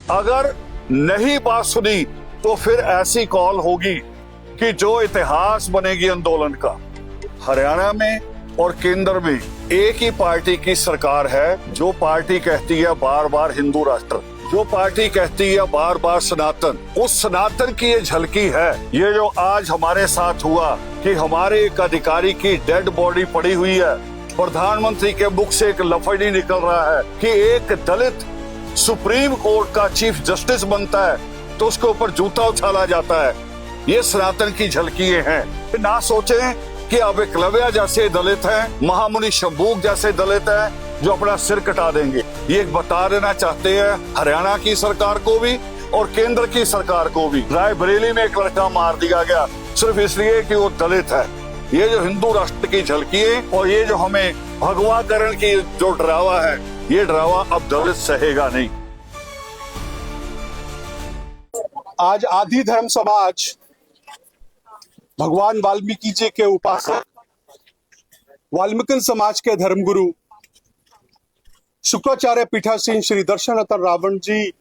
अगर नहीं बात सुनी तो फिर ऐसी कॉल होगी कि जो इतिहास बनेगी आंदोलन का। हरियाणा में और केंद्र में एक ही पार्टी की सरकार है, जो पार्टी कहती है बार बार हिंदू राष्ट्र, जो पार्टी कहती है बार बार सनातन। उस सनातन की ये झलकी है ये जो आज हमारे साथ हुआ कि हमारे एक अधिकारी की डेड बॉडी पड़ी हुई है। प्रधानमंत्री के मुख से एक लफ्ज ही निकल रहा है कि एक दलित सुप्रीम कोर्ट का चीफ जस्टिस बनता है तो उसके ऊपर जूता उछाला जाता है। ये सनातन की झलकियां हैं। ना सोचें कि अब एकलव्य जैसे दलित हैं, महामुनि शंभूक जैसे दलित हैं जो अपना सिर कटा देंगे। ये बता देना चाहते हैं हरियाणा की सरकार को भी और केंद्र की सरकार को भी। रायबरेली में एक लड़का मार दिया गया सिर्फ इसलिए कि वो दलित है। ये जो हिंदू राष्ट्र की झलकी है और ये जो हमें भगवाकरण की जो डरावा है, ये डरावा अब दलित सहेगा नहीं। आज आदि धर्म समाज भगवान वाल्मीकि जी के उपासक, वाल्मीकि समाज के धर्मगुरु शुक्राचार्य पीठासीन श्री दर्शनरतन रावण जी,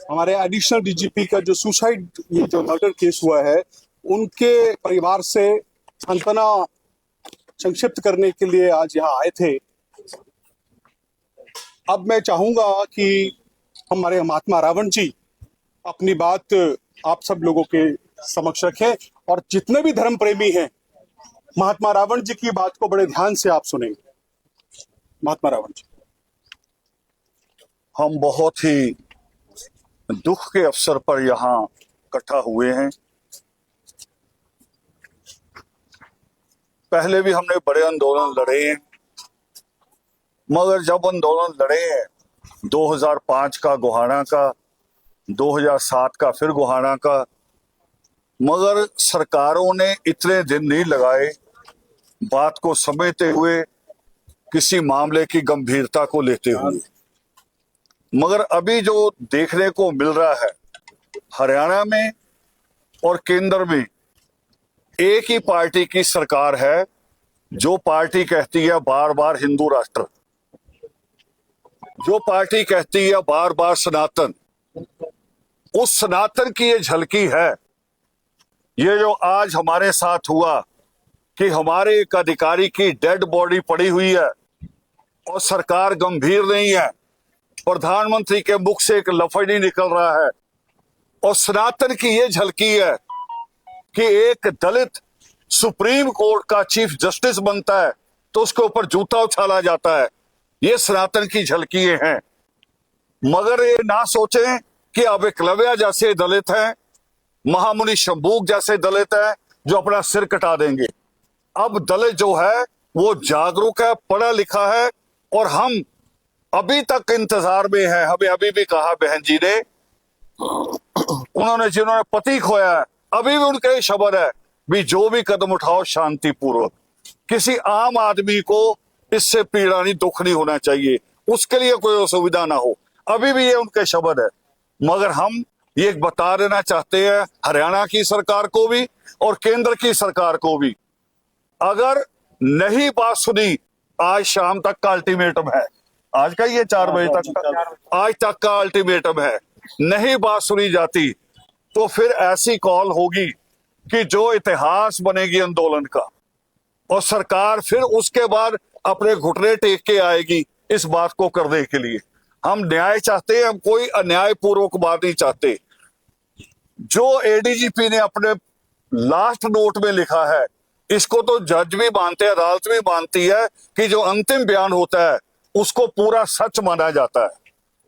हमारे एडिशनल डीजीपी का जो सुसाइड ये जो मर्डर केस हुआ है, उनके परिवार से सांत्वना संक्षिप्त करने के लिए आज यहाँ आए थे। अब मैं चाहूंगा कि हमारे महात्मा रावण जी अपनी बात आप सब लोगों के समक्ष रखें और जितने भी धर्म प्रेमी हैं महात्मा रावण जी की बात को बड़े ध्यान से आप सुनेंगे। महात्मा रावण जी। हम बहुत ही दुख के अवसर पर यहाँ इकट्ठा हुए हैं। पहले भी हमने बड़े आंदोलन लड़े हैं, मगर जब आंदोलन लड़े हैं 2005 का गोहाना का, 2007 का फिर गोहाना का, मगर सरकारों ने इतने दिन नहीं लगाए बात को समझते हुए, किसी मामले की गंभीरता को लेते हुए। मगर अभी जो देखने को मिल रहा है हरियाणा में और केंद्र में एक ही पार्टी की सरकार है, जो पार्टी कहती है बार बार हिंदू राष्ट्र, जो पार्टी कहती है बार बार सनातन। उस सनातन की ये झलकी है ये जो आज हमारे साथ हुआ कि हमारे एक अधिकारी की डेड बॉडी पड़ी हुई है और सरकार गंभीर नहीं है। प्रधानमंत्री के मुख से एक लफ्ज ही निकल रहा है और सनातन की ये झलकी है कि एक दलित सुप्रीम कोर्ट का चीफ जस्टिस बनता है तो उसके ऊपर जूता उछाला जाता है। ये सनातन की झलकियां हैं। मगर ये ना सोचें कि अब एकलव्य जैसे दलित हैं, महामुनि शंभूक जैसे दलित हैं जो अपना सिर कटा देंगे। अब दलित जो है वो जागरूक है, पढ़ा लिखा है और हम अभी तक इंतजार में हैं। हमें अभी भी कहा बहन जी ने, उन्होंने जिन्होंने पति खोया है अभी भी उनका शब्द है भी जो भी कदम उठाओ शांतिपूर्वक। किसी आम आदमी को इससे पीड़ा नहीं, दुख नहीं होना चाहिए, उसके लिए कोई असुविधा ना हो। अभी भी ये उनके शब्द है। मगर हम ये बता देना चाहते हैं हरियाणा की सरकार को भी और केंद्र की सरकार को भी, अगर नहीं बात सुनी, आज शाम तक का अल्टीमेटम है, आज का ये 4 बजे तक, आज तक का अल्टीमेटम है। नहीं बात सुनी जाती तो फिर ऐसी कॉल होगी कि जो इतिहास बनेगी आंदोलन का और सरकार फिर उसके बाद अपने घुटने टेक के आएगी इस बात को करने के लिए। हम न्याय चाहते हैं, हम कोई अन्यायपूर्वक बात नहीं चाहते। जो एडीजीपी ने अपने लास्ट नोट में लिखा है, इसको तो जज भी मानते हैं, अदालत भी मानती है कि जो अंतिम बयान होता है उसको पूरा सच माना जाता है।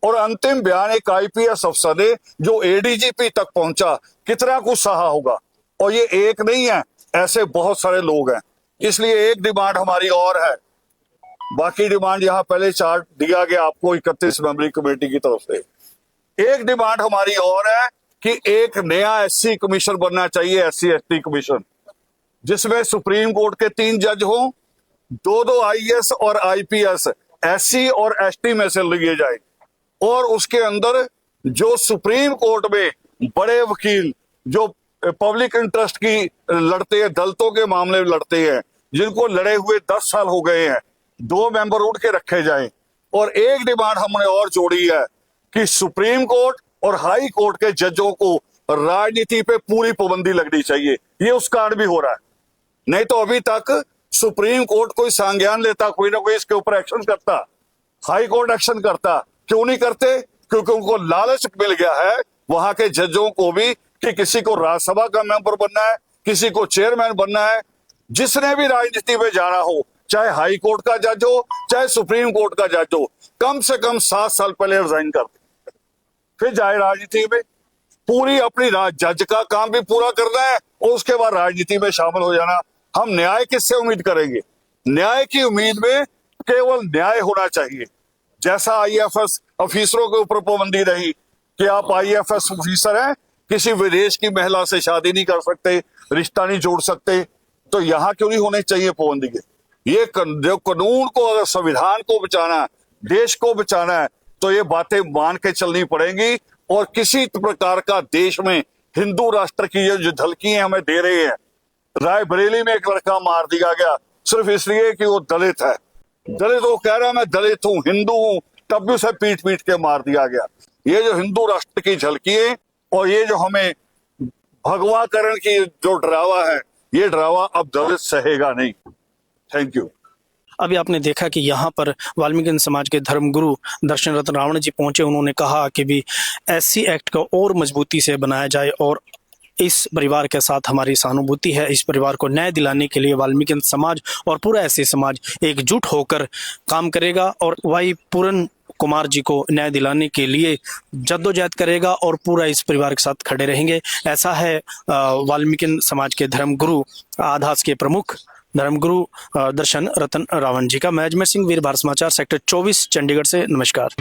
और अंतिम बयान एक आईपीएस अफसर ने जो एडीजीपी तक पहुंचा, कितना कुछ सहा होगा। और ये एक नहीं है, ऐसे बहुत सारे लोग हैं। इसलिए एक डिमांड हमारी और है, बाकी डिमांड यहाँ पहले चार्ट दिया गया आपको 31 मेंबरी कमेटी की तरफ से। एक डिमांड हमारी और है कि एक नया एससी कमीशन बनना चाहिए, एससी एसटी कमीशन, जिसमें सुप्रीम कोर्ट के 3 जज हों, 2 आईएएस और आईपीएस एससी और एसटी में से लिए जाए। और उसके अंदर जो सुप्रीम कोर्ट में बड़े वकील जो पब्लिक इंटरेस्ट की लड़ते हैं, दलितों के मामले में लड़ते हैं, जिनको लड़े हुए 10 साल हो गए हैं, 2 मेंबर उठ के रखे जाएं। और एक डिमांड हमने और जोड़ी है कि सुप्रीम कोर्ट और हाई कोर्ट के जजों को राजनीति पे पूरी पाबंदी लगनी चाहिए। ये उस कारण भी हो रहा है। नहीं तो अभी तक सुप्रीम कोर्ट कोई संज्ञान लेता, कोई ना कोई इसके ऊपर एक्शन करता, हाई कोर्ट एक्शन करता। क्यों नहीं करते? क्योंकि उनको लालच मिल गया है वहां के जजों को भी कि किसी को राज्यसभा का मेंबर बनना है, किसी को चेयरमैन बनना है। जिसने भी राजनीति में जाना हो, चाहे हाई कोर्ट का जज हो, चाहे सुप्रीम कोर्ट का जज हो, कम से कम 7 साल पहले रिजाइन कर दे, फिर जाए राजनीति में। पूरी अपनी जज का काम भी पूरा करना है और उसके बाद राजनीति में शामिल हो जाना। हम न्याय किससे उम्मीद करेंगे? न्याय की उम्मीद में केवल न्याय होना चाहिए। जैसा आईएफएस ऑफिसरों के ऊपर पाबंदी रही कि आप आईएफएस ऑफिसर हैं, किसी विदेश की महिला से शादी नहीं कर सकते, रिश्ता नहीं जोड़ सकते, तो यहां क्यों नहीं होने चाहिए पाबंदी के? ये जो कानून को, अगर संविधान को बचाना है, देश को बचाना है, तो ये बातें मान के चलनी पड़ेंगी। और किसी प्रकार का देश में हिंदू राष्ट्र की ये जो झलकी हमें दे रहे हैं। रायबरेली में एक लड़का मार दिया गया सिर्फ इसलिए कि वो दलित है। दलित वो कह रहा है मैं दलित हूं, हिंदू हूं, तब भी उसे पीट पीट के मार दिया गया। ये जो हिंदू राष्ट्र की झलकी है और ये जो हमें भगवाकरण की जो डरावा है, ये डरावा अब दलित सहेगा नहीं। Thank you. अभी आपने देखा कि यहाँ पर वाल्मीकि समाज के धर्मगुरु दर्शन रत्न रावण जी पहुंचे। उन्होंने कहा कि भी एससी एक्ट को और मजबूती से बनाया जाए और इस परिवार के साथ हमारी सहानुभूति है। इस परिवार को न्याय दिलाने के लिए वाल्मीकि समाज और पूरा एससी समाज एकजुट होकर काम करेगा और वही पूरन कुमार जी को न्याय दिलाने के लिए जद्दोजहद करेगा और पूरा इस परिवार के साथ खड़े रहेंगे। ऐसा है वाल्मीकि समाज के धर्मगुरु आधास के प्रमुख धर्मगुरु दर्शन रतन रावण जी का। मैं अजमेर सिंह, वीर भारत समाचार, सेक्टर 24 चंडीगढ़ से। नमस्कार।